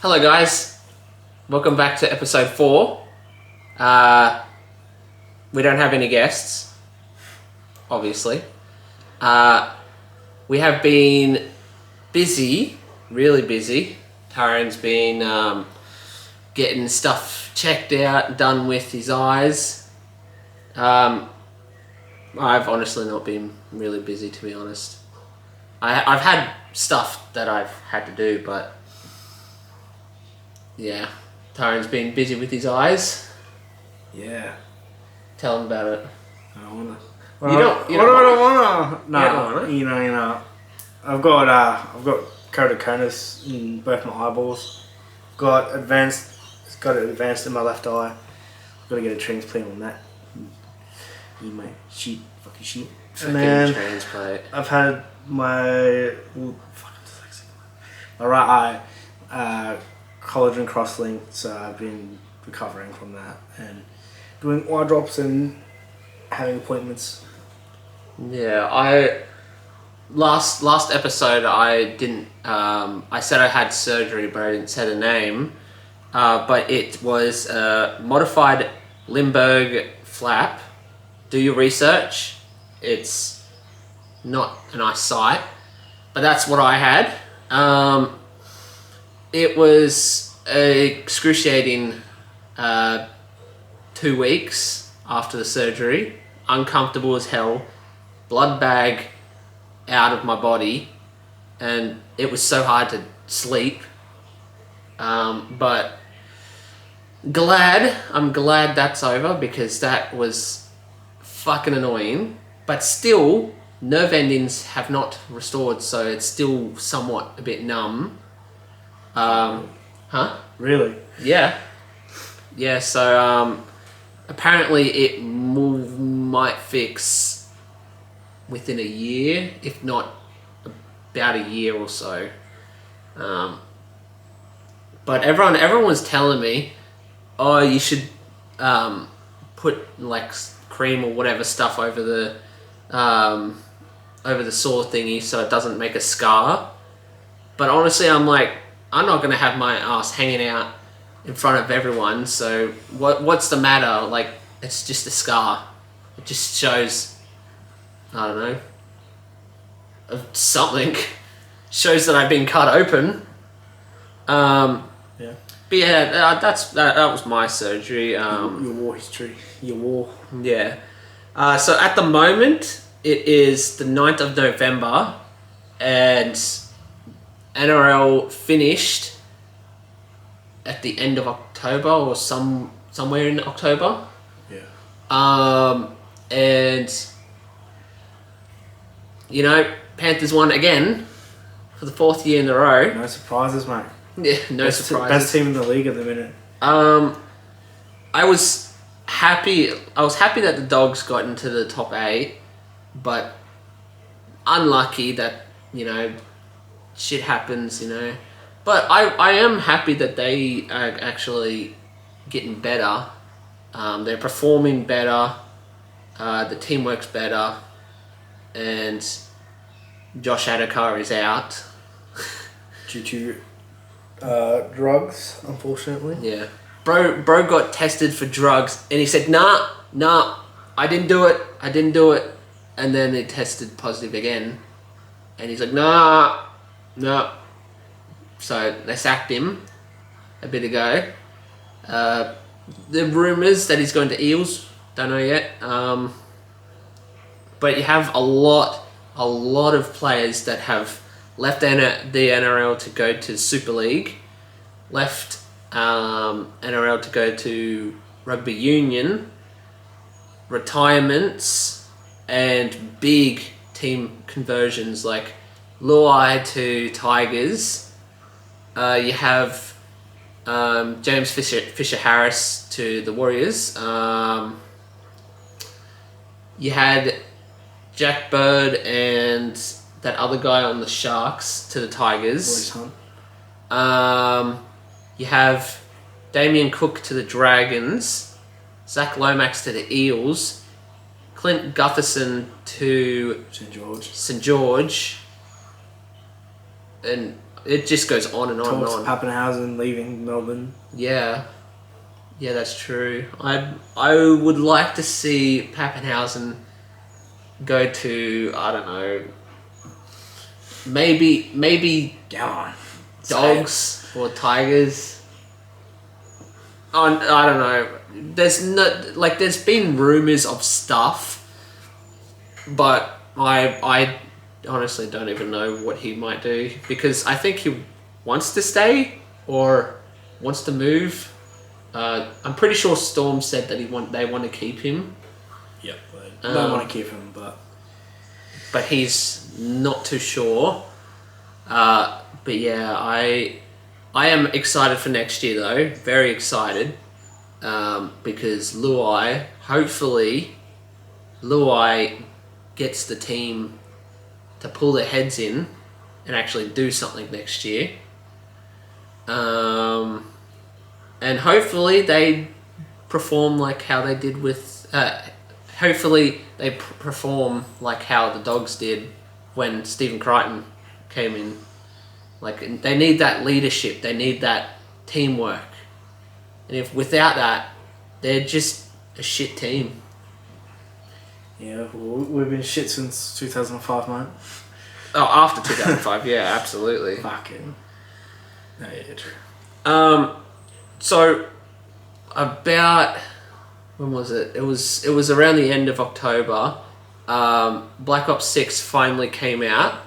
Hello guys, welcome back to episode 4. We don't have any guests, obviously. We have been busy, really busy. Tyrone's been getting stuff checked out, done with his eyes. I've honestly not been really busy, to be honest. I've had stuff that I've had to do, but yeah, Tyrone's been busy with his eyes. Yeah. Tell him about it. I don't wanna. You don't wanna. No, You don't wanna? you know. I've got keratoconus in both my eyeballs. Got it advanced in my left eye. Got to get a transplant on that. You mate, fucking shit. Fucking And then transplant. I've had my right eye collagen cross-linked, so I've been recovering from that and doing eye drops and having appointments. Yeah, last episode I didn't. I said I had surgery, but I didn't say the name. But it was a modified Limburg flap. Do your research. It's not a nice sight, but that's what I had. It was excruciating 2 weeks after the surgery. Uncomfortable as hell. Blood bag out of my body. And it was so hard to sleep. But I'm glad that's over, because that was fucking annoying. But still, nerve endings have not restored, so it's still somewhat a bit numb. Really? Yeah. Yeah, so apparently it might fix within a year, if not about a year or so. But everyone was telling me, oh, you should put like cream or whatever stuff over the sore thingy so it doesn't make a scar. But honestly, I'm like, I'm not gonna have my ass hanging out in front of everyone. So what's the matter? Like, it's just a scar. It just shows, I don't know, of something. Shows that I've been cut open. Yeah. But yeah, that was my surgery. Your war history. Your war. Yeah. So at the moment, it is the 9th of November, and NRL finished at the end of October or somewhere in October. Yeah. And you know, Panthers won again for the 4th year in a row. No surprises, mate. Yeah, no surprises. Best team in the league at the minute. I was happy that the Dogs got into the top 8, but unlucky that, you know, shit happens, you know. But I am happy that they are actually getting better. They're performing better. The team works better. And Josh Adokar is out. Due to drugs, unfortunately. Yeah. Bro got tested for drugs and he said, nah, I didn't do it. And then he tested positive again. And he's like, nah. So they sacked him a bit ago. The rumours that he's going to Eels, don't know yet. But you have a lot of players that have left the NRL to go to Super League, left NRL to go to Rugby Union, retirements, and big team conversions like Luai to Tigers. You have James Fisher-Harris to the Warriors. You had Jack Bird and that other guy on the Sharks to the Tigers. You have Damien Cook to the Dragons, Zach Lomax to the Eels, Clint Gutherson to St. George. St. George, and it just goes on and on Talks and on. Pappenhausen leaving Melbourne. Yeah. Yeah, that's true. I would like to see Pappenhausen go to, I don't know, maybe Go on. Dogs or Tigers. I don't know. There's been rumors of stuff, but I honestly don't even know what he might do, because I think he wants to stay or wants to move. I'm pretty sure Storm said that they want to keep him. Yep. I don't want to keep him, but he's not too sure. But yeah, I am excited for next year though. Very excited, because hopefully Luai gets the team to pull their heads in and actually do something next year. And hopefully they perform like how they did with. Hopefully they perform like how the Dogs did when Stephen Crichton came in. Like, they need that leadership. They need that teamwork. And if without that, they're just a shit team. yeah, we've been shit since 2005, mate. Oh, after 2005, yeah, absolutely. Fucking. No, yeah, true. So, about, when was it? It was around the end of October. Black Ops 6 finally came out.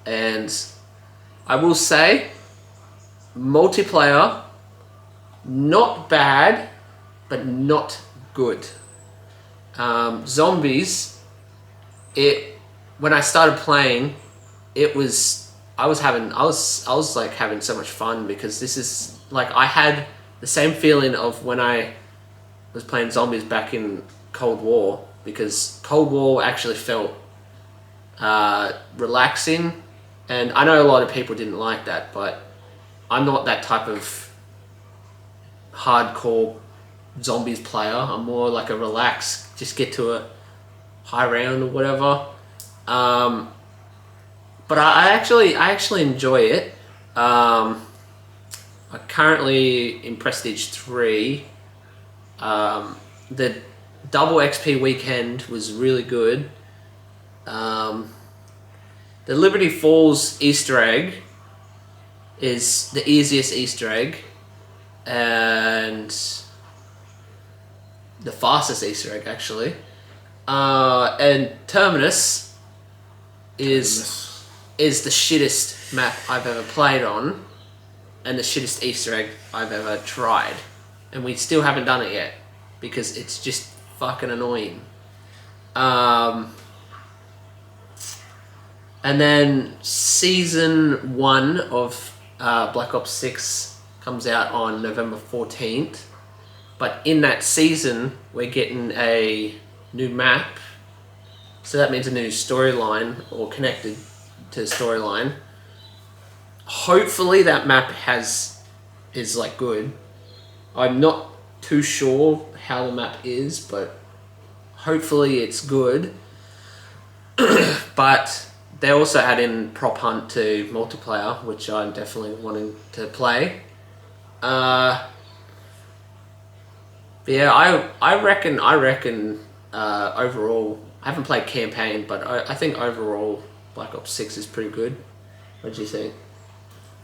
And I will say, multiplayer, not bad, but not good. Zombies, when I started playing, I was like having so much fun, because this is like, I had the same feeling of when I was playing zombies back in Cold War, because Cold War actually felt relaxing, and I know a lot of people didn't like that, but I'm not that type of hardcore zombies player. I'm more like a relax, just get to a high round or whatever. But I actually enjoy it. I'm currently in Prestige 3. The double XP weekend was really good. The Liberty Falls Easter egg is the easiest Easter egg, and the fastest Easter egg actually. And Terminus is the shittest map I've ever played on, and the shittest Easter egg I've ever tried, and we still haven't done it yet because it's just fucking annoying. And then Season 1 of Black Ops 6 comes out on November 14th. But in that season, we're getting a new map. So that means a new storyline, or connected to the storyline. Hopefully that map is like good. I'm not too sure how the map is, but hopefully it's good. But they also add in Prop Hunt to multiplayer, which I'm definitely wanting to play. But yeah, I reckon overall, I haven't played campaign, but I think overall Black Ops 6 is pretty good. What do you think?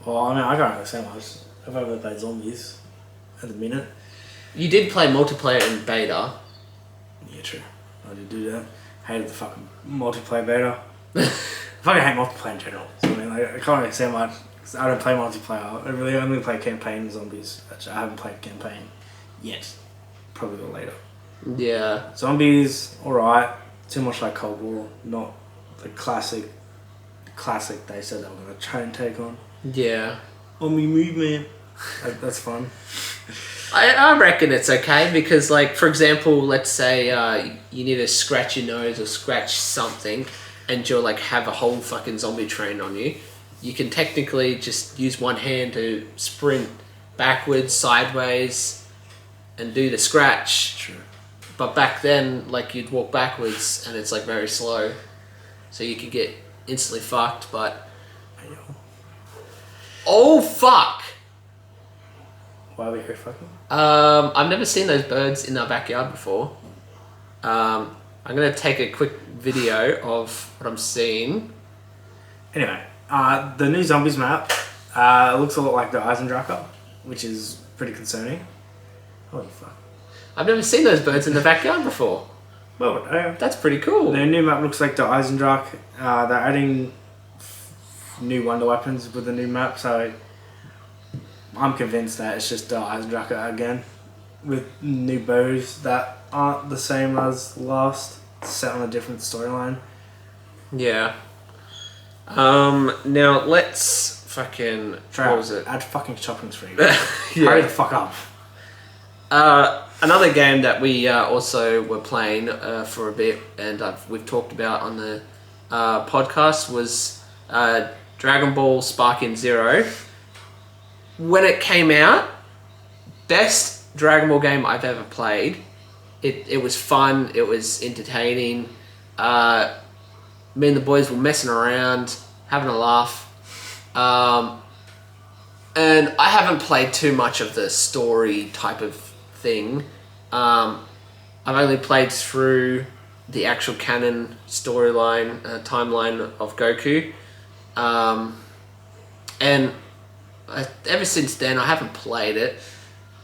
Well, I mean, I can't understand much. I've only played zombies at the minute. You did play multiplayer in beta. Yeah, true. I did do that. Hated the fucking multiplayer beta. I fucking hate multiplayer in general. So, I mean, like, I can't really say much. 'Cause I don't play multiplayer. I really only play campaign and zombies. Actually, I haven't played campaign yet. Probably will later. Yeah. Zombies, alright. Too much like Cold War. Not the classic they said they were going to try and take on. Yeah. On me move, man. That's fun. I reckon it's okay, because, like, for example, let's say you need to scratch your nose or scratch something, and you'll like have a whole fucking zombie train on you. You can technically just use one hand to sprint backwards, sideways, and do the scratch. True. But back then, like, you'd walk backwards and it's like very slow, so you could get instantly fucked. But Oh fuck! Why are we here fucking? I've never seen those birds in our backyard before. I'm gonna take a quick video of what I'm seeing. Anyway, the new zombies map looks a lot like the Eisendrache, which is pretty concerning. Holy fuck. I've never seen those birds in the backyard before. Well, That's pretty cool. the new map looks like the Eisendrache. They're adding new wonder weapons with the new map, so I'm convinced that it's just the Eisendrache again with new bows that aren't the same as last, set on a different storyline. Yeah. Now let's fucking... What was it? Add fucking shopping spree. Yeah. Hurry the fuck up. Another game that we also were playing for a bit, and we've talked about on the podcast, was Dragon Ball Sparking Zero. When it came out, best Dragon Ball game I've ever played. It was fun. It was entertaining. Me and the boys were messing around, having a laugh. And I haven't played too much of the story type of thing. I've only played through the actual canon storyline, timeline of Goku. And ever since then, I haven't played it.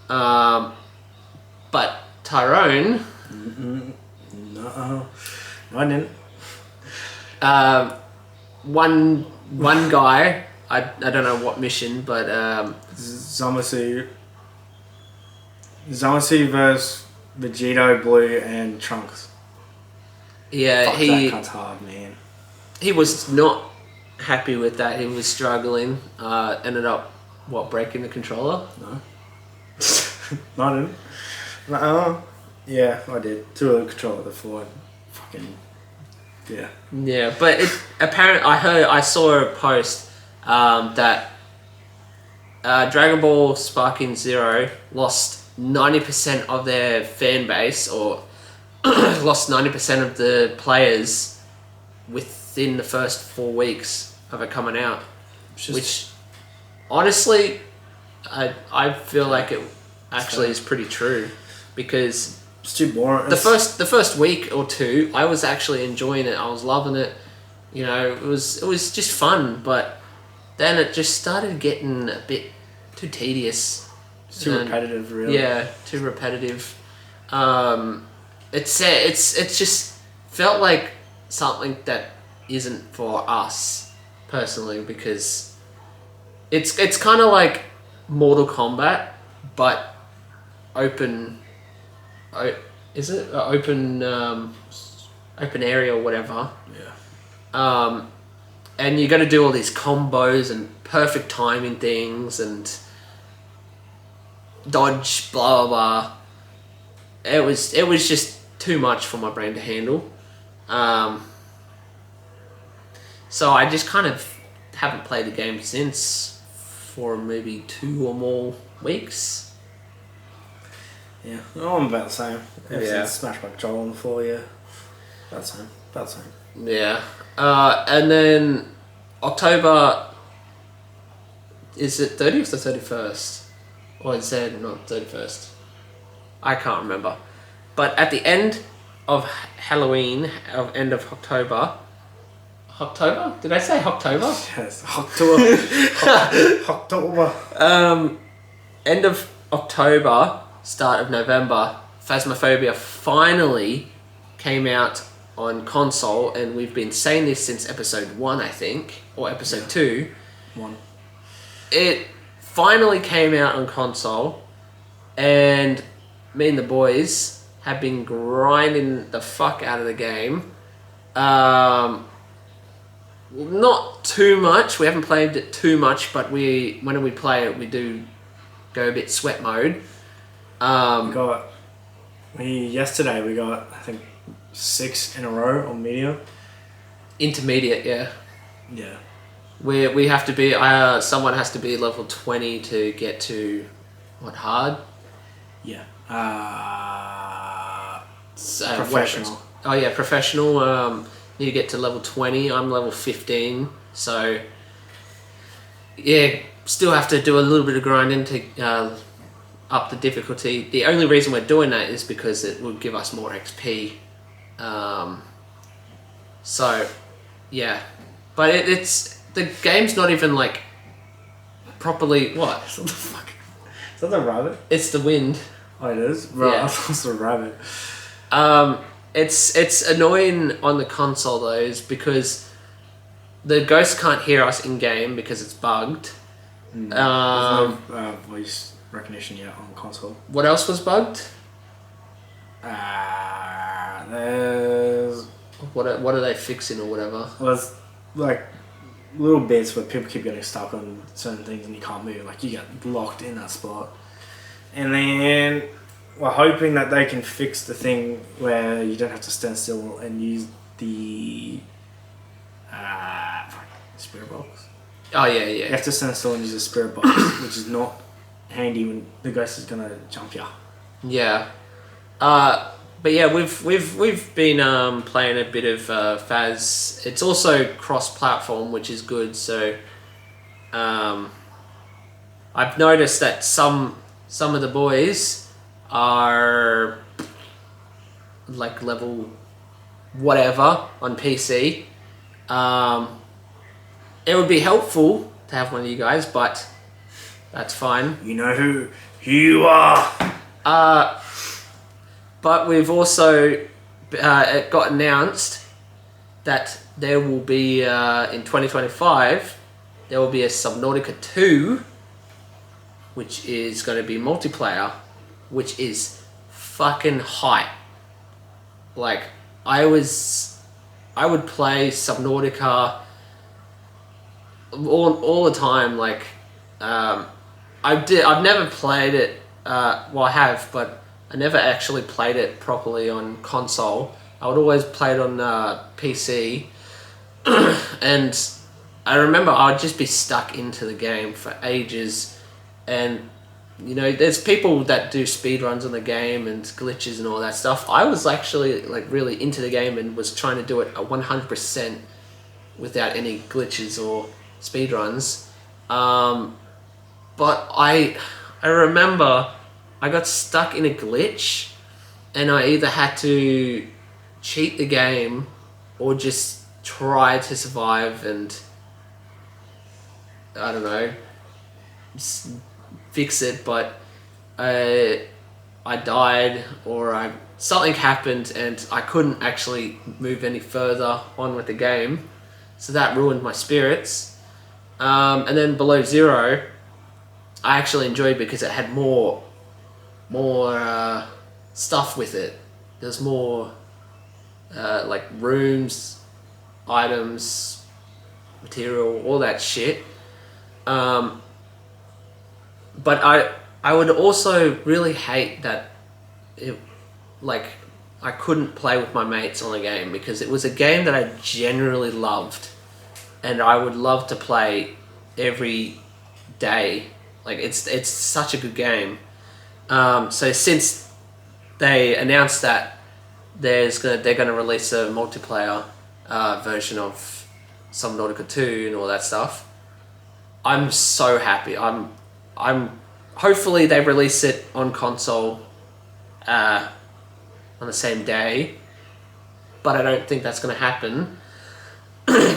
But Tyrone... No, I didn't. One guy, I don't know what mission, but Zamasu versus Vegito, Blue, and Trunks. yeah, Fuck, that cunt's hard, man. he was not happy with that. He was struggling. Ended up breaking the controller. No. No, I didn't. No. Yeah, I did. Two of the controller at the floor. Fucking. Yeah. Yeah, but apparently I saw a post that Dragon Ball Sparking Zero lost 90% of their fan base, or lost 90% of the players within the first 4 weeks of it coming out. Which, honestly, I feel like it actually is pretty true, because it's too boring. the first week or two, I was actually enjoying it. I was loving it. You know, it was just fun, but then it just started getting a bit too tedious. It's too repetitive, really. Yeah, too repetitive. It's just felt like something that isn't for us personally, because it's kind of like Mortal Kombat, but open. Is it open area or whatever? Yeah. And you got to do all these combos and perfect timing things and dodge, blah blah blah. It was just too much for my brain to handle. So I just kind of haven't played the game since, for maybe 2 or more weeks. Yeah, I'm about the same. Ever Yeah. since Smash my controller on the floor, yeah. About the same. Yeah. And then October, is it 30th or 31st? Or is it not 31st? I can't remember. But at the end of Halloween, end of October... October? Did I say October? Yes, October. October. End of October, start of November, Phasmophobia finally came out on console, and we've been saying this since episode 1, I think, or episode 2. 1. It finally came out on console, and me and the boys have been grinding the fuck out of the game. Not too much. We haven't played it too much, but when we play it, we do go a bit sweat mode. Yesterday we got, I think, 6 in a row on medium. Intermediate, yeah. Yeah. We have to be, someone has to be level 20 to get to, hard? Yeah. Professional. Oh yeah, professional. Need to get to level 20. I'm level 15, so yeah, still have to do a little bit of grinding to up the difficulty. The only reason we're doing that is because it will give us more XP. So, yeah, but it's the game's not even like properly what? What the fuck? Is that the rabbit? It's the wind. Oh, it is? Right, Yeah. I thought it was a rabbit. It's annoying on the console though, is because the ghost can't hear us in game because it's bugged. There's no voice recognition yet on console. What else was bugged? There's What are they fixing or whatever? there's like little bits where people keep getting stuck on certain things and you can't move. Like you get locked in that spot, and then we're hoping that they can fix the thing where you don't have to stand still and use the spirit box. Oh yeah, You yeah, have to stand still and use a spirit box, which is not handy when the ghost is gonna jump you. yeah. But yeah, we've been playing a bit of Faz. It's also cross-platform, which is good. So I've noticed that some of the boys are like level whatever on PC. It would be helpful to have one of you guys, but that's fine. You know who you are. But we've also it got announced that there will be in 2025 there will be a Subnautica 2, which is going to be multiplayer, which is fucking hype. Like I would play Subnautica all the time. Like I've never played it. Well, I have, but I never actually played it properly on console. I would always play it on PC, and I remember I would just be stuck into the game for ages. And you know, there's people that do speedruns on the game and glitches and all that stuff. I was actually like really into the game and was trying to do it 100% without any glitches or speedruns. But I remember I got stuck in a glitch, and I either had to cheat the game or just try to survive and I don't know, fix it. But I died, or something happened, and I couldn't actually move any further on with the game, so that ruined my spirits. And then Below Zero, I actually enjoyed because it had more stuff with it. There's more like rooms, items, material, all that shit. But I would also really hate that it, like, I couldn't play with my mates on the game, because it was a game that I generally loved and I would love to play every day. Like it's such a good game. So since they announced that they're gonna release a multiplayer version of Subnautica 2 and all that stuff, I'm so happy. I'm hopefully they release it on console on the same day, but I don't think that's gonna happen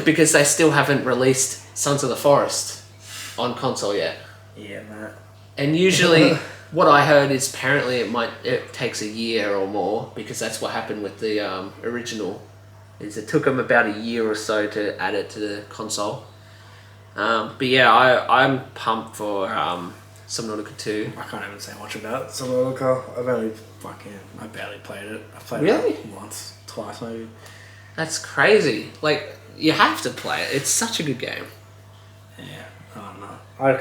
because they still haven't released Sons of the Forest on console yet. Yeah, man. And usually what I heard is apparently it takes a year or more, because that's what happened with the original, is it took them about a year or so to add it to the console. But yeah, I'm pumped for Subnautica 2. I can't even say much about Subnautica. I barely played it. I played Really? it once, twice maybe. That's crazy. Like, you have to play it. It's such a good game. Yeah, I don't know. I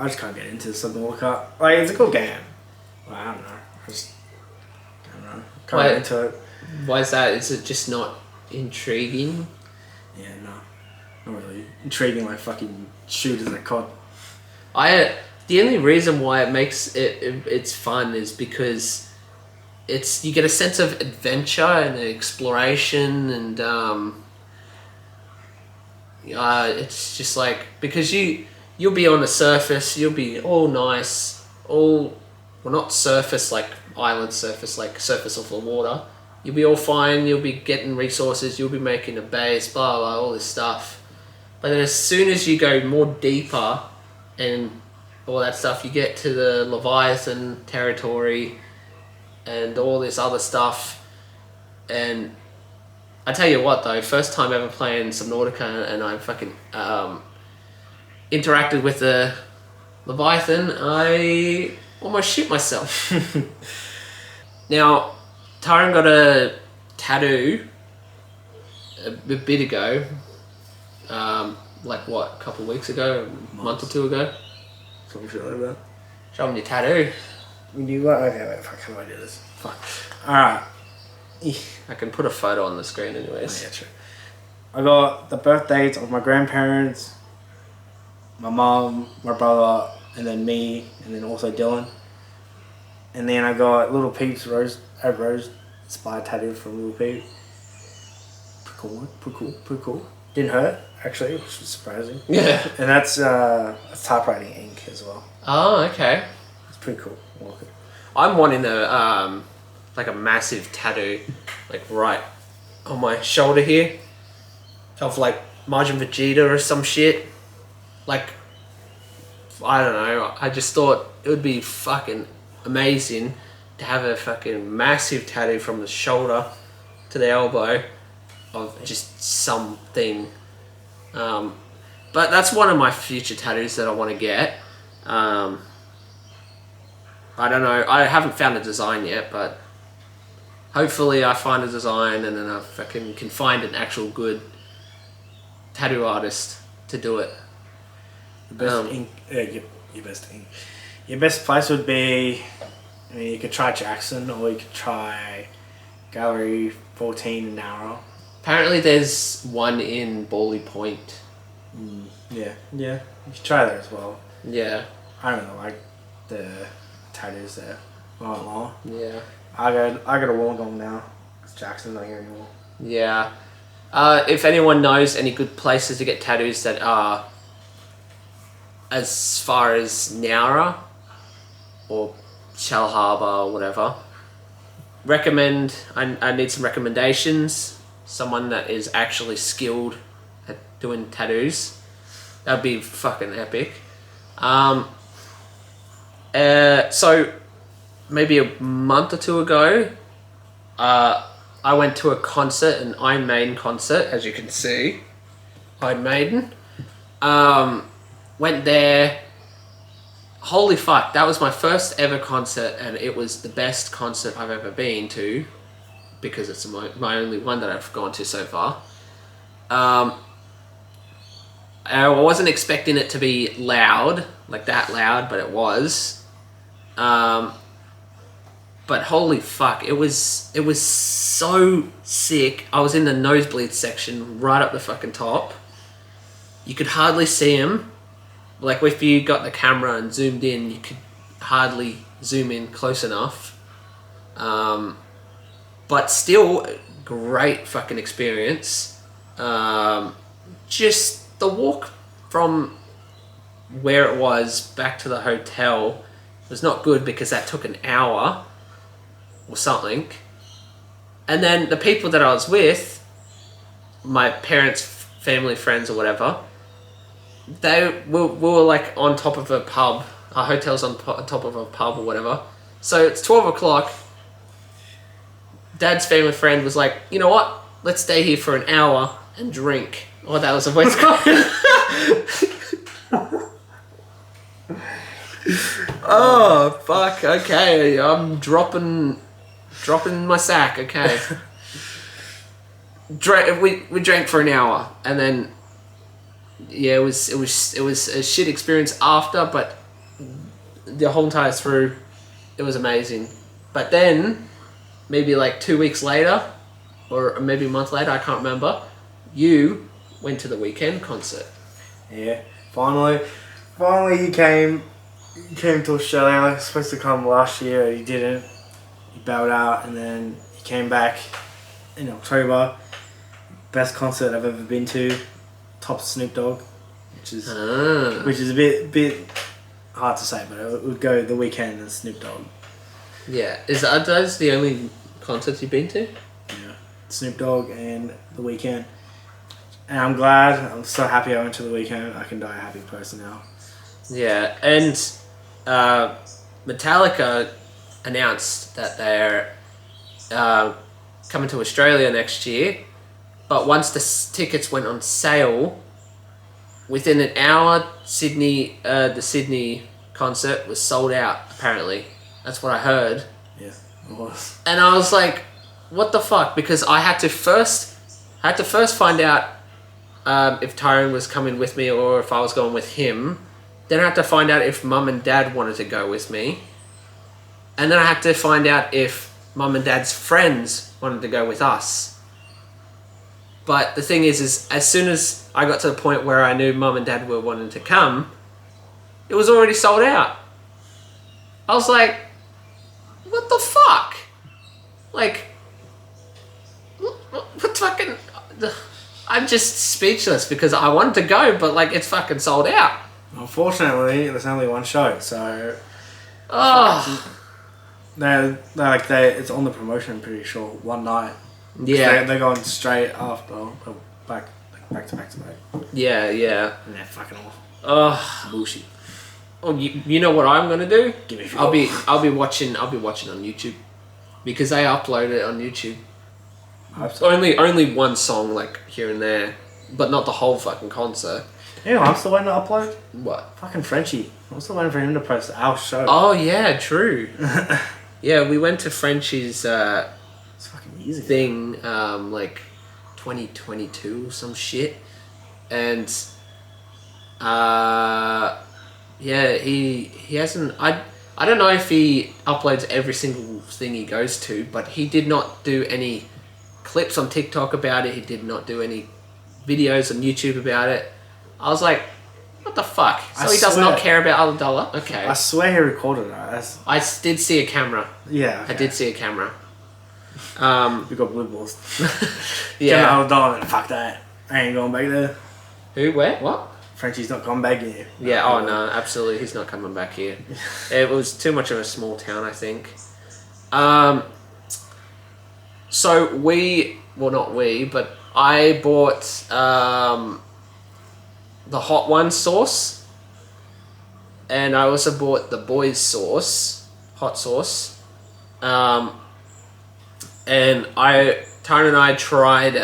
just can't get into Subnautica. Like, it's a cool game. Well, I don't know. I don't know. Can't get into it. Why is that? Is it just not intriguing? Yeah, no. Not really. Intriguing like fucking shooters at COD. The only reason why it makes it's fun is because you get a sense of adventure and exploration, and it's just like, because you you'll be on the surface, you'll be all nice, all, well, not surface like island surface, like surface of the water. You'll be all fine, you'll be getting resources, you'll be making a base, blah, blah, all this stuff. But then as soon as you go more deeper and all that stuff, you get to the Leviathan territory and all this other stuff. And I tell you what though, first time ever playing Subnautica and I fucking interacted with the Leviathan, I almost shit myself. Now, Tyrone got a tattoo a bit ago, like what, a couple of weeks ago, a month or two ago? Some shit like that. Show him your tattoo. You what? Okay, wait, fuck, how do I do this? Fuck. Alright. I can put a photo on the screen anyways. Oh, yeah, true. I got the birth dates of my grandparents, my mom, my brother, and then me, and then also Dylan. And then I got Little Peep's rose inspired tattoo from Little Peep. Pretty cool. Didn't hurt, actually, which was surprising. Yeah. And that's typewriting ink as well. Oh, okay. It's pretty cool. I like it. I'm wanting a like a massive tattoo, like right on my shoulder here, of like Majin Vegeta or some shit. Like, I don't know. I just thought it would be fucking amazing to have a fucking massive tattoo from the shoulder to the elbow of just something. But that's one of my future tattoos that I want to get. I don't know. I haven't found a design yet, but hopefully I find a design and then I fucking can find an actual good tattoo artist to do it. Your best ink. Your best ink. Your best place would be. I mean, you could try Jackson or you could try Gallery 14 in Nowra. Apparently there's one in Bawley Point. Yeah. You should try that as well. Yeah. I don't know, like the tattoos there. Oh, Yeah. I got a Wollongong now. It's Jackson's not here anymore. Yeah. If anyone knows any good places to get tattoos that are as far as Nowra or Shell Harbour or whatever, recommend. I need some recommendations. Someone that is actually skilled at doing tattoos. That'd be fucking epic. So maybe a month or two ago, I went to a concert, an Iron Maiden concert, as you can see. Iron Maiden. Went there. Holy fuck, that was my first ever concert and it was the best concert I've ever been to because it's my only one that I've gone to so far. I wasn't expecting it to be loud, like that loud, but it was. But holy fuck, it was so sick. I was in the nosebleed section, right up the fucking top. You could hardly see him. Like if you got the camera and zoomed in, you could hardly zoom in close enough. But still, great fucking experience. Just the walk from where it was back to the hotel was not good because that took an hour or something. And then the people that I was with, my parents, family, friends or whatever, we were like on top of a pub. Our hotel's on top of a pub or whatever. So it's 12 o'clock. Dad's family friend was like, you know what? Let's stay here for an hour and drink. Oh, that was a voice call. Oh, fuck. Okay, I'm dropping my sack. Okay. We drank for an hour and then yeah, it was a shit experience after, but the whole entire through, it was amazing. But then, maybe like 2 weeks later, or maybe a month later, I can't remember, you went to the weekend concert. Yeah, finally you came to Australia. I was supposed to come last year, you didn't. You bailed out, and then you came back in October. Best concert I've ever been to. Top Snoop Dogg. which is a bit hard to say, but it would go The Weeknd and Snoop Dogg. Yeah. Are those the only concerts you've been to? Yeah, Snoop Dogg and The Weeknd. And I'm glad. I'm so happy I went to The Weeknd. I can die a happy person now. Yeah, and Metallica announced that they're coming to Australia next year, but once the tickets went on sale, within an hour, the Sydney concert was sold out. Apparently, that's what I heard. Yeah, it was. And I was like, "What the fuck?" Because I had to first find out if Tyrone was coming with me or if I was going with him. Then I had to find out if Mum and Dad wanted to go with me, and then I had to find out if Mum and Dad's friends wanted to go with us. But the thing is as soon as I got to the point where I knew Mum and Dad were wanting to come, it was already sold out. I was like, what the fuck? Like, what fucking... I'm just speechless because I wanted to go, but like it's fucking sold out. Unfortunately, there's only one show, so... Oh. It's on the promotion, I'm pretty sure, one night. Yeah. They're going straight after, back to back. Yeah. And they're fucking off. Oh. Bullshit. Oh, you know what I'm gonna do? Give me a I'll be watching on YouTube because they upload it on YouTube. I hope so. Only one song like here and there, but not the whole fucking concert. You know, I'm still waiting to upload. What? Fucking Frenchie. I'm still waiting for him to post our show. Oh yeah, true. Yeah, we went to Frenchie's It's fucking easy. thing like 2022 or some shit, and yeah, he hasn't. I don't know if he uploads every single thing he goes to, but he did not do any clips on TikTok about it. He did not do any videos on YouTube about it. I was like, what the fuck? So he does not care about Other Dollar? Okay. I swear he recorded it. I did see a camera. Yeah. Okay. I did see a camera. We got blue balls. Yeah. Get $100 fuck that. I ain't going back there. Who? Where? What? Frenchie's not coming back here. Yeah, oh no, absolutely, he's not coming back here. It was too much of a small town, I think. So not we, but I bought the Hot One sauce, and I also bought the Boys sauce, hot sauce. And Tyrone and I tried.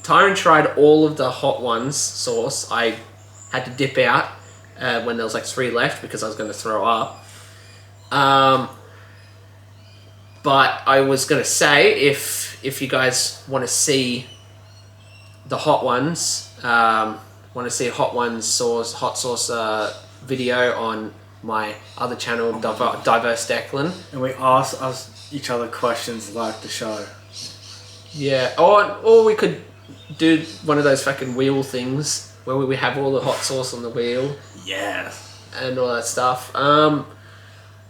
Tyrone tried all of the Hot Ones sauce. I had to dip out when there was like 3 left because I was going to throw up. But I was going to say, if you guys want to see the Hot Ones, want to see a Hot Ones hot sauce video on my other channel, Diverse Declan. And we ask each other questions like the show. Yeah, or we could do one of those fucking wheel things where we have all the hot sauce on the wheel. Yeah. And all that stuff. And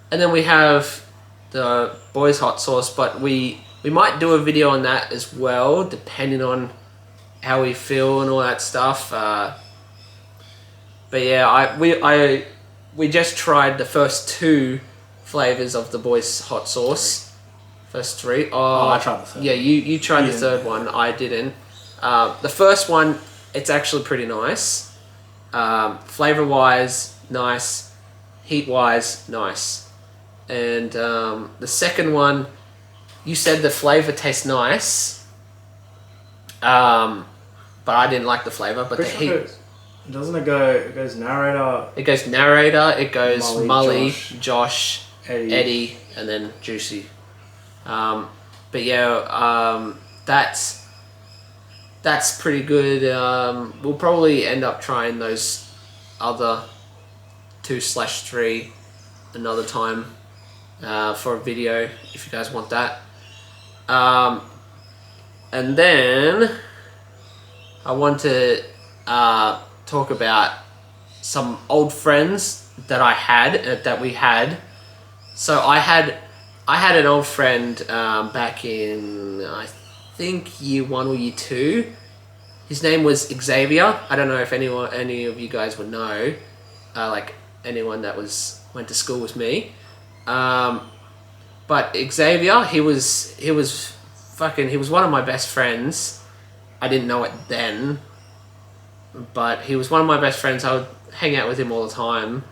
then we have the Boys hot sauce, but we might do a video on that as well, depending on how we feel and all that stuff. But yeah, we just tried the first 2 flavors of the Boys hot sauce. First 3. Oh, I tried the third. Yeah, you tried the third one. I didn't. The first one, it's actually pretty nice. Flavor wise, nice. Heat wise, nice. And the second one, you said the flavor tastes nice. But I didn't like the flavor. But the heat. Doesn't it go? It goes narrator. It goes narrator. It goes Mully, Josh, Eddie, and then Juicy. But yeah, that's pretty good. We'll probably end up trying those other 2/3 another time for a video if you guys want that. And then I want to talk about some old friends that we had. So I had an old friend back in, I think, year 1 or year 2. His name was Xavier. I don't know if any of you guys would know, like anyone that went to school with me. But Xavier, he was one of my best friends. I didn't know it then, but he was one of my best friends. I would hang out with him all the time.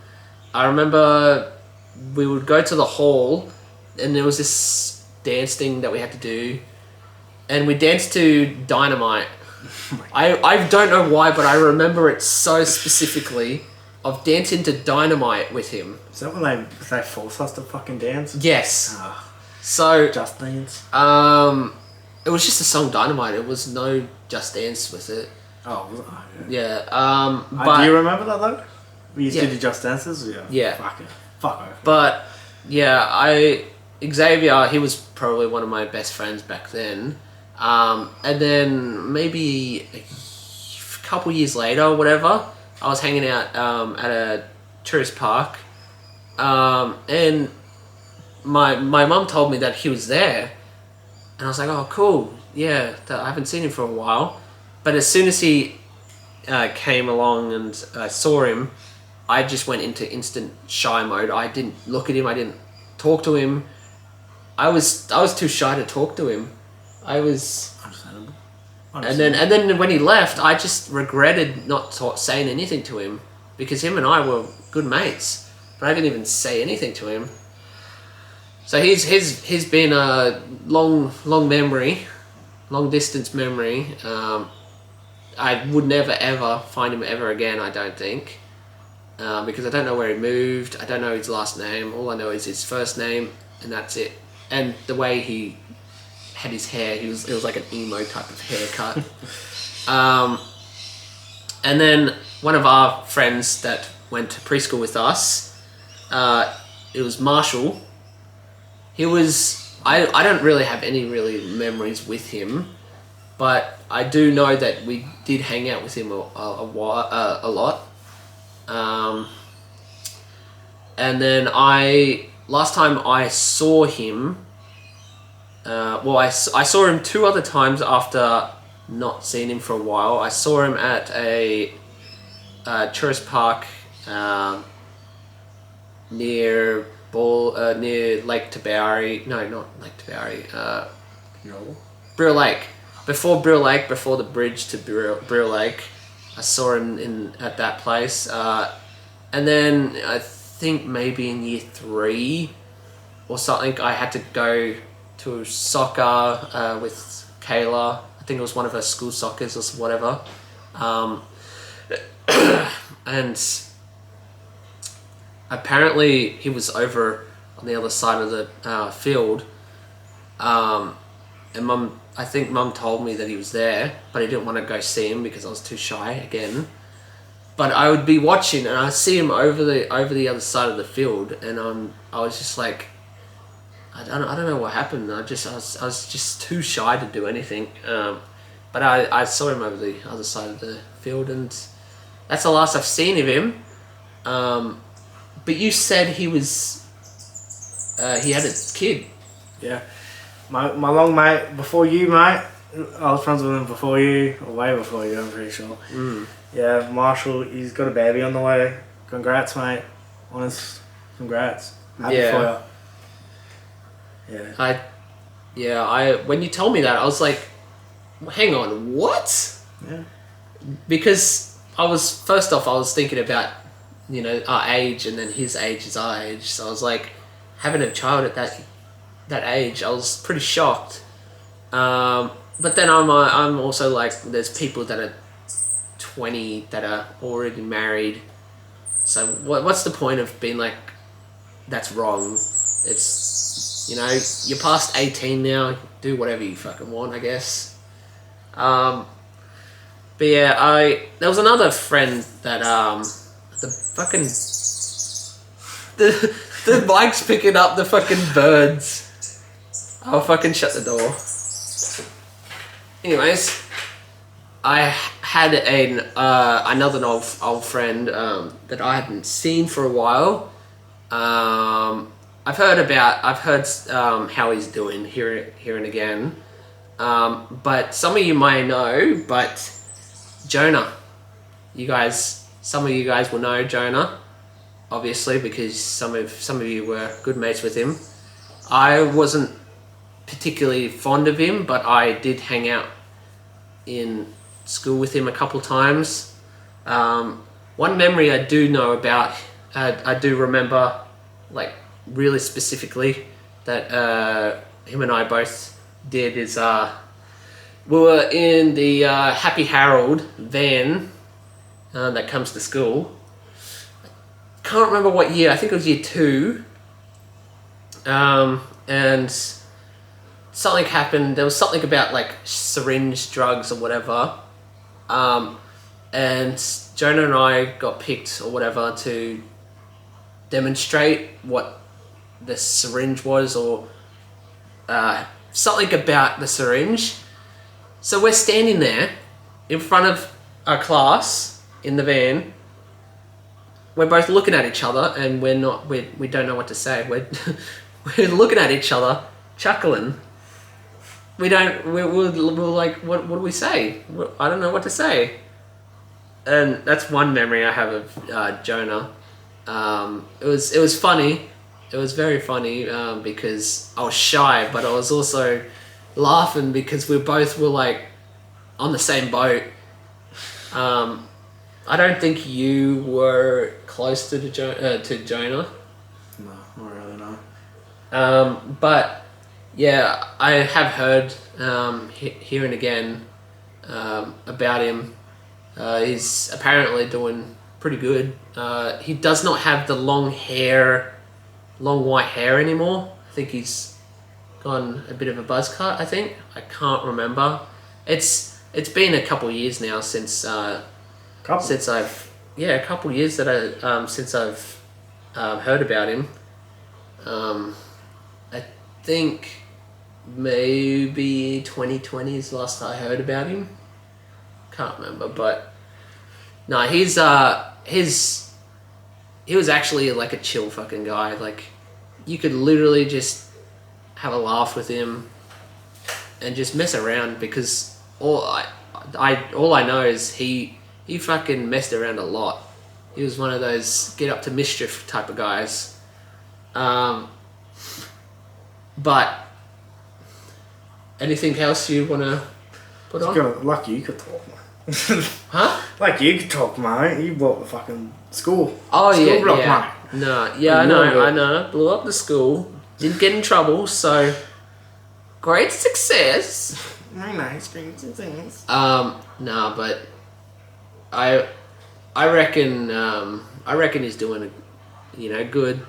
I remember we would go to the hall, and there was this dance thing that we had to do, and we danced to Dynamite. I don't know why, but I remember it so specifically of dancing to Dynamite with him. Is that when they force us to fucking dance? Yes. Oh, So Just Dance. it was just the song Dynamite. It was no Just Dance with it. Oh, was it? Oh, Yeah. But do you remember that though? We used Yeah. to do Just Dances. Yeah. Yeah. Fuck it. Fuck off. But yeah, Xavier, he was probably one of my best friends back then. And then maybe a couple years later or whatever, I was hanging out at a tourist park, and my mum told me that he was there, and I was like, oh cool, yeah, I haven't seen him for a while. But as soon as he came along and I saw him, I just went into instant shy mode. I didn't look at him, I didn't talk to him. I was too shy to talk to him. I was... Understandable. And then when he left, I just regretted not saying anything to him, because him and I were good mates, but I didn't even say anything to him. So he's been a long memory, long distance memory. I would never ever find him ever again, I don't think, because I don't know where he moved. I don't know his last name. All I know is his first name, and that's it. And the way he had his hair, it was like an emo type of haircut. And then one of our friends that went to preschool with us, it was Marshall. He was, I don't really have any really memories with him, but I do know that we did hang out with him a lot. And then last time I saw him, I saw him 2 other times after not seeing him for a while. I saw him at a tourist park near Lake Tabari. No, not Lake Tabari. Brill Lake. Before Brill Lake, before the bridge to Brill Lake, I saw him at that place. And then I think maybe in year 3 or something, I had to go to soccer with Kayla. I think it was one of her school soccers or whatever. And apparently he was over on the other side of the field. And I think Mum told me that he was there, but I didn't want to go see him because I was too shy again. But I would be watching, and I see him over the other side of the field, and I was just like, I don't know what happened. I was just too shy to do anything. But I saw him over the other side of the field, and that's the last I've seen of him. But you said he had a kid. Yeah. My long mate, before you, mate, I was friends with him before you, or way before you, I'm pretty sure. Yeah, Marshall, he's got a baby on the way. Congrats, mate. Honest, congrats. Happy for you. When you told me that, I was like, hang on, what? Yeah. Because I was thinking about, our age, and then his age is our age. So I was like, having a child at that age, I was pretty shocked. But then I'm also like, there's people that are 20 that are already married. So what's the point of being like, that's wrong? It's, you're past 18 now, do whatever you fucking want, I guess. But yeah, there was another friend that, the mic's picking up the fucking birds. I'll fucking shut the door. Anyways, I had another old friend that I hadn't seen for a while. I've heard how he's doing here and again. But some of you may know, but Jonah. Some of you guys will know Jonah, obviously, because some of you were good mates with him. I wasn't particularly fond of him, but I did hang out in school with him a couple times. One memory I do know about, I do remember, like really specifically, that him and I both did is we were in the Happy Harold van that comes to school. Can't remember what year. I think it was year 2. And something happened. There was something about like syringe drugs or whatever. And Jonah and I got picked or whatever to demonstrate what the syringe was, or something about the syringe. So we're standing there in front of our class in the van. We're both looking at each other, and we don't know what to say. We're looking at each other, chuckling. We're like, what do we say? I don't know what to say. And that's one memory I have of Jonah. It was funny. It was very funny because I was shy, but I was also laughing because we both were like on the same boat. I don't think you were close to Jonah. No, not really, no. But yeah, I have heard here and again about him. He's apparently doing pretty good. He does not have the long white hair anymore. I think he's gone a bit of a buzz cut, I think. I can't remember. It's been a couple of years now since a couple of years that since I've heard about him. I think maybe 2020 is the last I heard about him. Can't remember, but no, he was actually like a chill fucking guy. Like, you could literally just have a laugh with him and just mess around, because all I know is he fucking messed around a lot. He was one of those get up to mischief type of guys. But anything else you want to put on? Lucky you could talk, mate. Huh? Like you could talk, mate. You bought the fucking school. Oh, school block, yeah. mate. No, yeah, I know. Blew up the school. Didn't get in trouble, so great success. Very nice, great success. No, but I reckon he's doing good.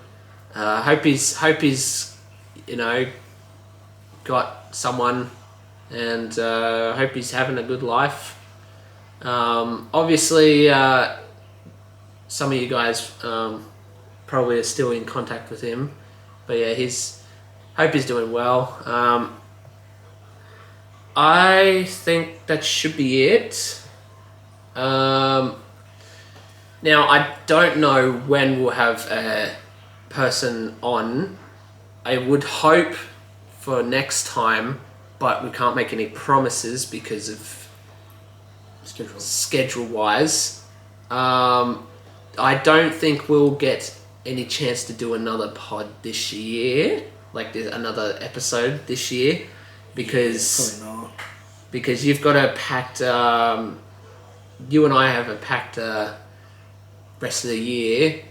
Hope he's got someone, and hope he's having a good life. Obviously, some of you guys probably are still in contact with him, but yeah, hope he's doing well. I think that should be it. Now, I don't know when we'll have a person on. I would hope for next time, but we can't make any promises because of schedule wise. I don't think we'll get any chance to do another pod this year, like another episode this year, because Probably not. Because you've got a packed. You and I have a packed rest of the year,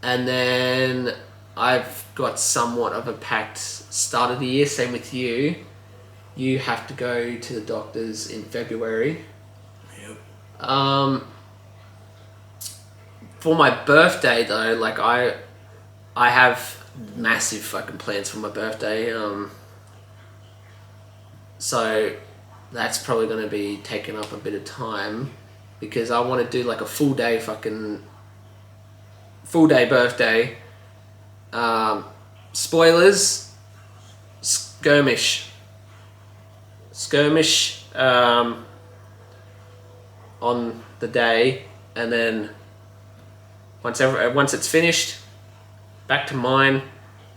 and then I've got somewhat of a packed start of the year. Same with you. You have to go to the doctors in February. Yep. For my birthday though, like I have massive fucking plans for my birthday. So that's probably going to be taking up a bit of time, because I want to do like a full day birthday. Spoilers, skirmish on the day, and then once it's finished, back to mine,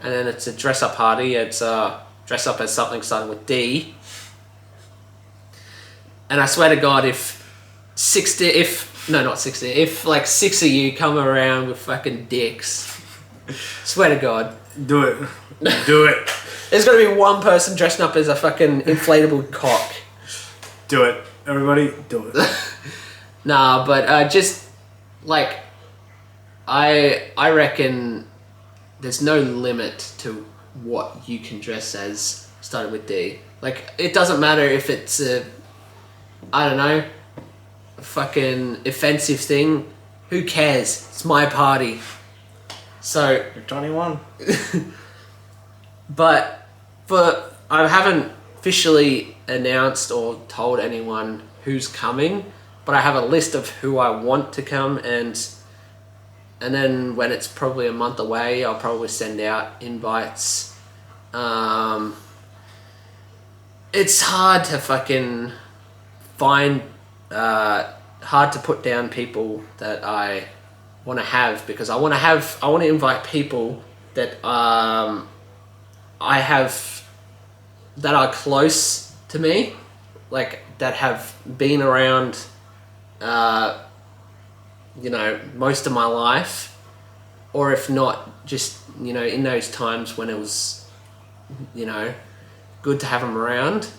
and then it's a dress up party. It's dress up as something starting with D. And I swear to God, if 60, if, no, not 60, if like 6 of you come around with fucking dicks, swear to God. Do it. Do it. There's gotta be one person dressing up as a fucking inflatable cock. Do it. Everybody, do it. Nah, but just, like, I reckon there's no limit to what you can dress as, starting with D. Like, it doesn't matter if it's a, I don't know, a fucking offensive thing. Who cares? It's my party. So... You're 21. But I haven't officially announced or told anyone who's coming, but I have a list of who I want to come, and then when it's probably a month away, I'll probably send out invites. It's hard to fucking find, hard to put down people that I want to have, because I want to invite people that I have, that are close to me, like that have been around, you know, most of my life, or if not, just, you know, in those times when it was, you know, good to have them around.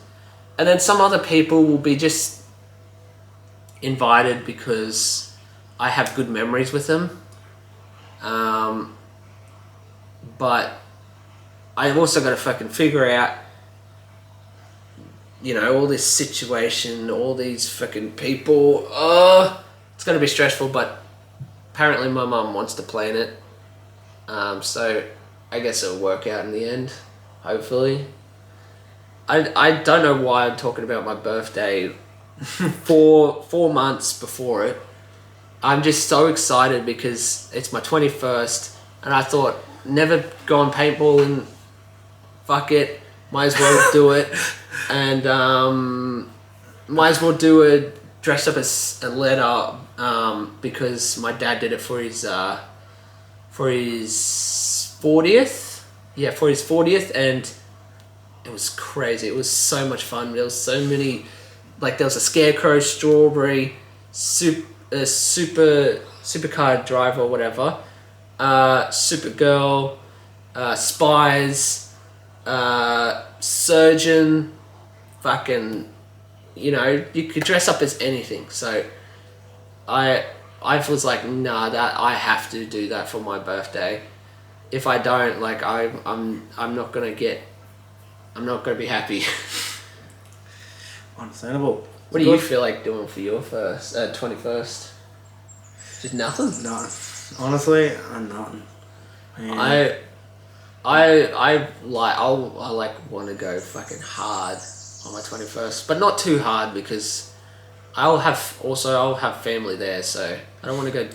And then some other people will be just invited because I have good memories with them. But I've also got to fucking figure out, you know, all this situation, all these fucking people. It's going to be stressful, but apparently my mum wants to play in it. So I guess it'll work out in the end, hopefully. I don't know why I'm talking about my birthday 4 months before it. I'm just so excited because it's my 21st, and I thought, never gone paintballing, fuck it, might as well do it. And might as well do it dressed up as a letter, because my dad did it for his 40th. Yeah, for his 40th, and it was crazy. It was so much fun. There was so many, like there was a scarecrow, strawberry, supercar driver or whatever, Supergirl, spies, surgeon, fucking, you know, you could dress up as anything. So I was like, nah, that I have to do that for my birthday. If I don't, like, I'm not gonna be happy. Understandable. What do you feel like doing for your 21st? Just nothing? No. Honestly, I'm nothing. Man. I want to go fucking hard on my 21st, but not too hard, because I'll have family there, so I don't want to go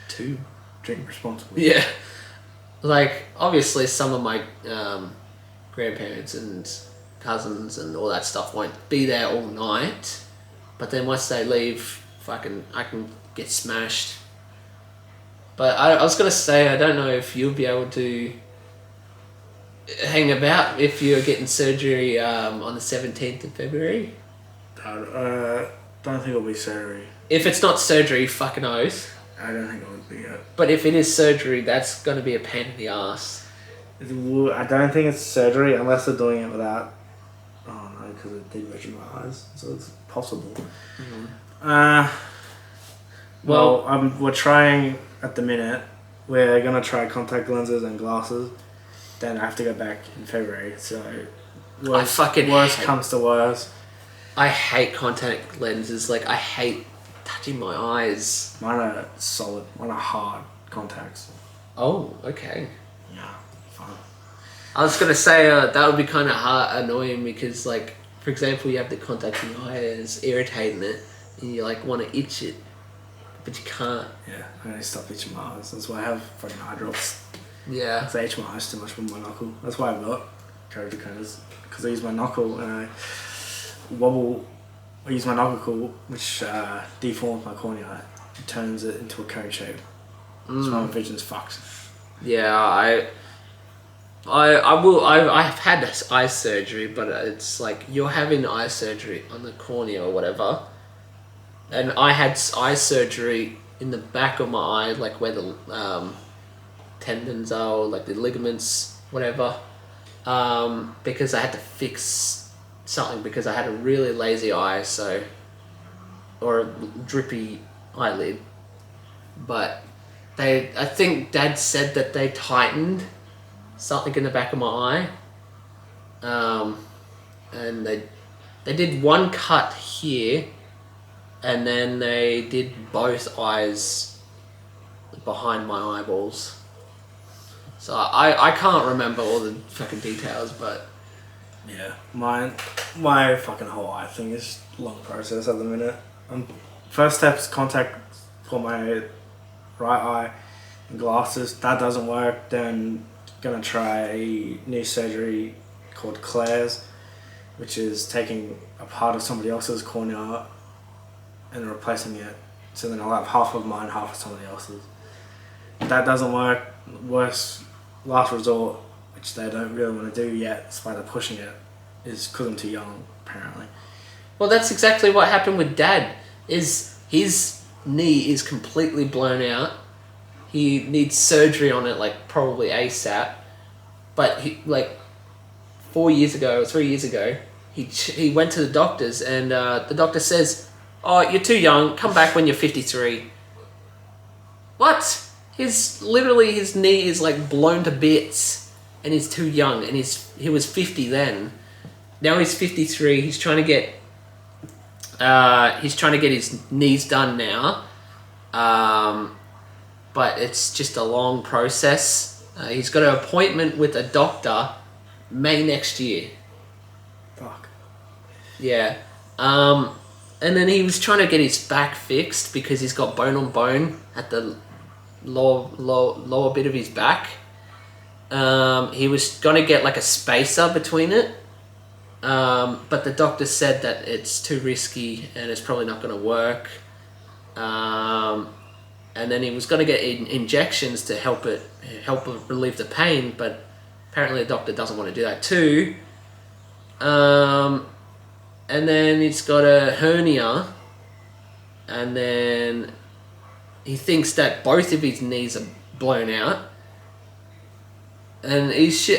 too... Drink responsibly. Yeah. Like, obviously some of my grandparents and cousins and all that stuff won't be there all night, but then once they leave, fucking, I can get smashed. But I was going to say, I don't know if you'll be able to hang about if you're getting surgery on the 17th of February. Don't think it'll be surgery. If it's not surgery, fucking oath. I don't think it would be. But if it is surgery, that's going to be a pain in the ass. I don't think it's surgery unless they're doing it without... Oh no, because it did measure my eyes, so it's possible. Mm-hmm. We're trying at the minute. We're gonna try contact lenses and glasses. Then I have to go back in February. So worst comes to worst. I hate contact lenses. Like, I hate touching my eyes. Mine are solid. Mine are hard contacts. Oh, okay. Yeah, fun. I was gonna say that would be kind of annoying, because, like, for example, you have the contact in your eye and it's irritating it, and you like want to itch it, but you can't. Yeah, I need to stop itching my eyes. That's why I have fucking eye drops. Yeah. Because I itch my eyes too much with my knuckle. That's why I've got keratoconus, because I use my knuckle and I wobble. I use my knuckle, which deforms my cornea. It turns it into a cone shape. That's why my vision's fucked. Yeah, I've had eye surgery, but it's like, you're having eye surgery on the cornea or whatever. and I had eye surgery in the back of my eye, like where the tendons are, or like the ligaments, whatever, because I had to fix something because I had a really lazy eye, so, or a drippy eyelid. But I think Dad said that they tightened something in the back of my eye, and they did one cut here, and then they did both eyes behind my eyeballs. So I can't remember all the fucking details, but Yeah, my fucking whole eye thing is a long process at the minute. First step is contact for my right eye and glasses. That doesn't work. Then gonna try a new surgery called Claire's, which is taking a part of somebody else's cornea and replacing it. So then I'll have half of mine, half of somebody else's. If that doesn't work, last resort, which they don't really want to do yet, despite they're pushing it, is because I'm too young, apparently. well, that's exactly what happened with Dad. Is his knee is completely blown out. He needs surgery on it, like probably ASAP. But he, like 4 years ago or 3 years ago, he went to the doctors, and the doctor says, "Oh, you're too young. Come back when you're 53." What? His knee is like blown to bits, and he's too young, and he was 50 then. Now he's 53. He's trying to get his knees done now, but it's just a long process. He's got an appointment with a doctor May next year. Fuck. Yeah. And then he was trying to get his back fixed because he's got bone on bone at the lower bit of his back. He was gonna get like a spacer between it, but the doctor said that it's too risky and it's probably not gonna work. And then he was gonna get injections to help relieve the pain, but apparently the doctor doesn't want to do that too. And then he's got a hernia, and then he thinks that both of his knees are blown out, and he's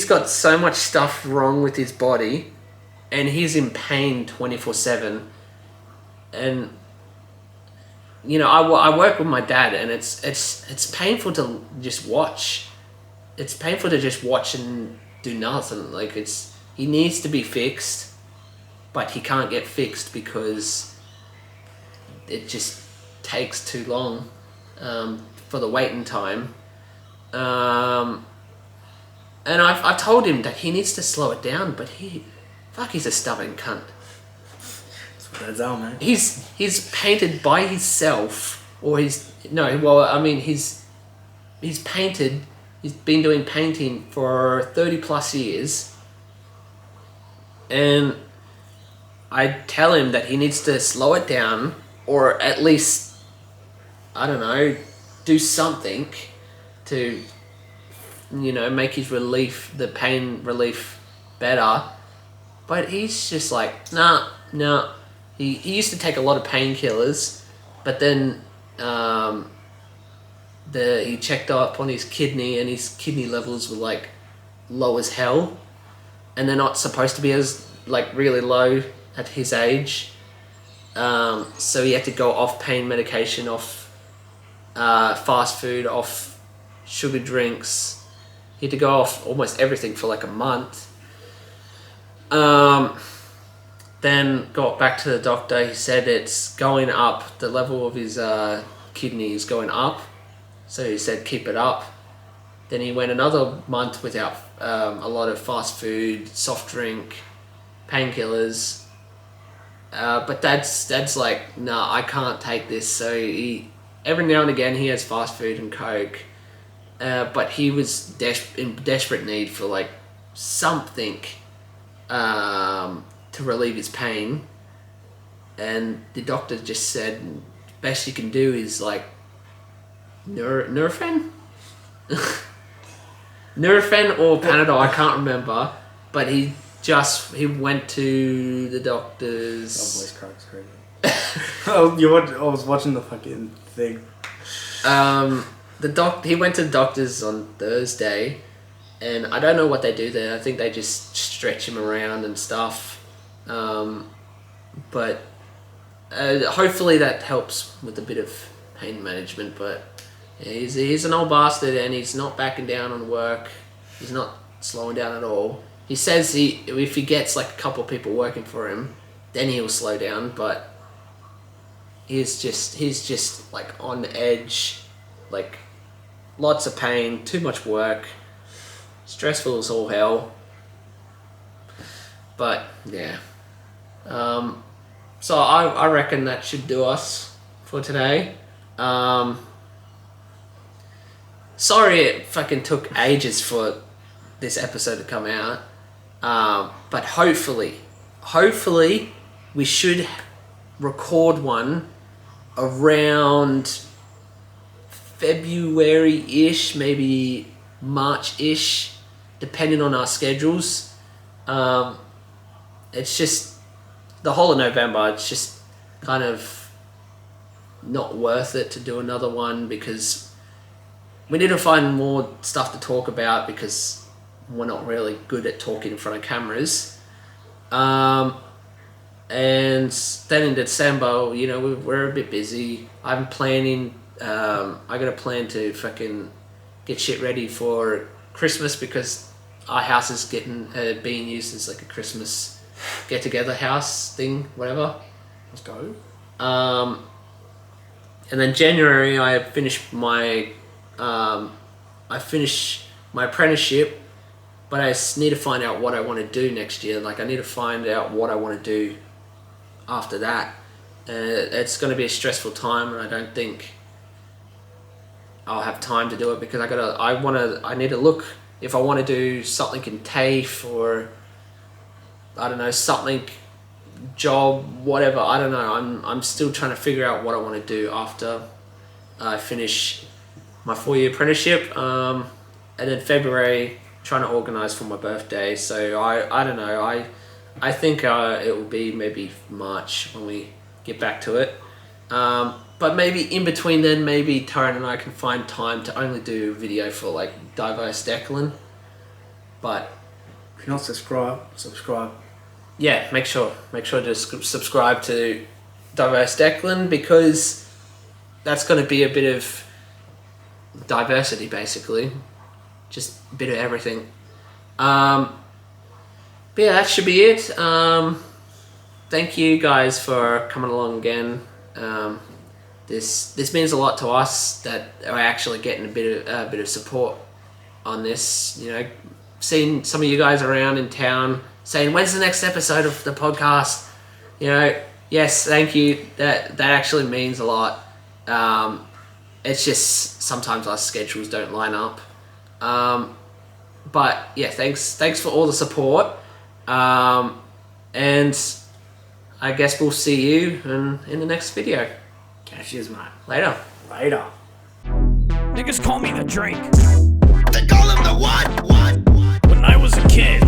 got so much stuff wrong with his body, and he's in pain 24/7. And you know, I work with my dad, and it's painful to just watch. It's painful to just watch and do nothing. Like, he needs to be fixed, but he can't get fixed because it just takes too long for the waiting time. And I've told him that he needs to slow it down, but he's a stubborn cunt. That's what that's on, man. He's painted by himself, or he's painted. He's been doing painting for 30 plus years, and I tell him that he needs to slow it down, or at least, I don't know, do something to, you know, make the pain relief better. But he's just like, nah. He used to take a lot of painkillers, but then he checked up on his kidney, and his kidney levels were like low as hell, and they're not supposed to be as like really low at his age. So he had to go off pain medication, off fast food, off sugar drinks. He had to go off almost everything for like a month. Then got back to the doctor. He said it's going up. The level of his kidney is going up. So he said keep it up. Then he went another month without a lot of fast food, soft drink, painkillers. But Dad's like, nah, I can't take this. So every now and again he has fast food and Coke. But he was in desperate need for like something to relieve his pain. And the doctor just said, best you can do is like Nurofen? Nurofen or Panadol, I can't remember. But he went to the doctors. Oh, voice cracks crazy. I was watching the fucking thing. He went to the doctor's on Thursday, and I don't know what they do there. I think they just stretch him around and stuff. But hopefully that helps with a bit of pain management. But yeah, he's an old bastard, and he's not backing down on work. He's not slowing down at all. He says if he gets like a couple of people working for him, then he'll slow down. But he's just like on edge, like lots of pain, too much work, stressful as all hell. But yeah, so I reckon that should do us for today. Sorry it fucking took ages for this episode to come out, but hopefully we should record one around February-ish, maybe March-ish, depending on our schedules. It's just the whole of November, it's just kind of not worth it to do another one because we need to find more stuff to talk about because we're not really good at talking in front of cameras. And then in December, you know, we're a bit busy. I'm planning, I got a plan to fucking get shit ready for Christmas because our house is being used as like a Christmas get-together house thing, whatever. Let's go. And then January, I finished my apprenticeship, but I need to find out what I want to do next year. Like I need to find out what I want to do after that. It's going to be a stressful time, and I don't think I'll have time to do it because I need to look if I want to do something in TAFE or I don't know, something job, whatever. I don't know. I'm still trying to figure out what I want to do after I finish my 4-year apprenticeship. And then February, trying to organise for my birthday. So I don't know. I think it will be maybe March when we get back to it. But maybe in between then, maybe Tyrone and I can find time to only do video for like Diverse Declan. But if you're not subscribe. Yeah, make sure to subscribe to Diverse Declan because that's going to be a bit of diversity, basically, just a bit of everything. But yeah, that should be it. Thank you guys for coming along again. This means a lot to us that we're actually getting a bit of support on this. You know, seeing some of you guys around in town saying, when's the next episode of the podcast? You know, yes, thank you. That actually means a lot. It's just sometimes our schedules don't line up. But yeah, thanks for all the support. And I guess we'll see you in the next video. Cheers, mate. Later. Niggas call me the drink. They call him the what? When I was a kid.